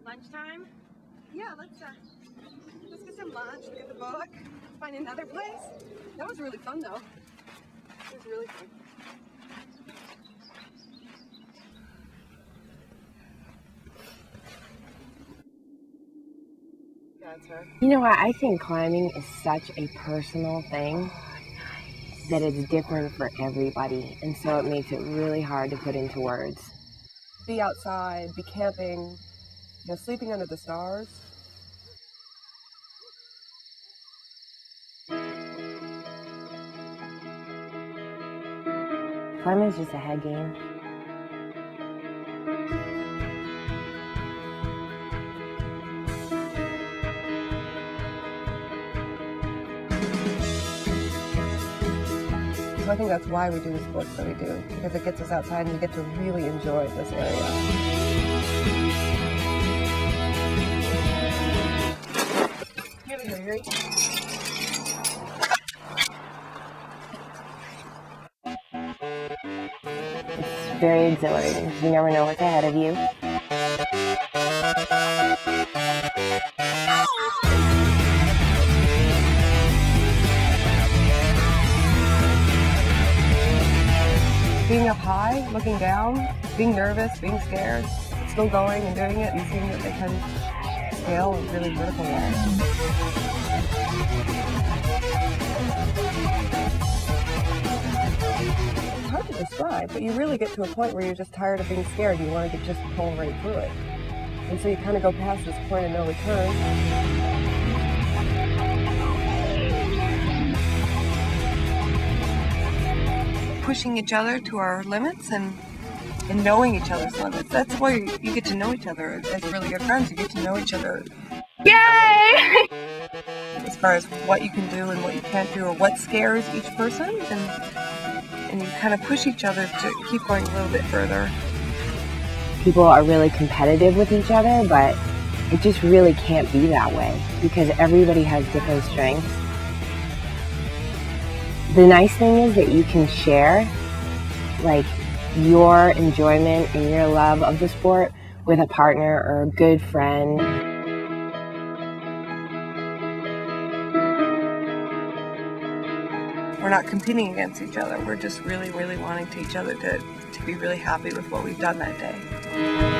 Lunchtime? Yeah, let's get some lunch, get the book, find another place. That was really fun though. It was really fun. That's her. You know what? I think climbing is such a personal thing that it's different for everybody, and so it makes it really hard to put into words. Be outside, be camping, sleeping under the stars. Climbing is just a head game. I think that's why we do the sports that we do, because it gets us outside and we get to really enjoy this area. Here we go, Yuri. It's very exhilarating. You never know what's ahead of you. Being up high, looking down, being nervous, being scared, still going and doing it and seeing that they can scale a really vertical wall. It's hard to describe, but you really get to a point where you're just tired of being scared. You want to just pull right through it. And so you kind of go past this point of no return. Pushing each other to our limits and knowing each other's limits. That's why you get to know each other as really good friends. You get to know each other. Yay! As far as what you can do and what you can't do, or what scares each person, and you kind of push each other to keep going a little bit further. People are really competitive with each other, but it just really can't be that way because everybody has different strengths. The nice thing is that you can share like your enjoyment and your love of the sport with a partner or a good friend. We're not competing against each other. We're just really, really wanting each other to be really happy with what we've done that day.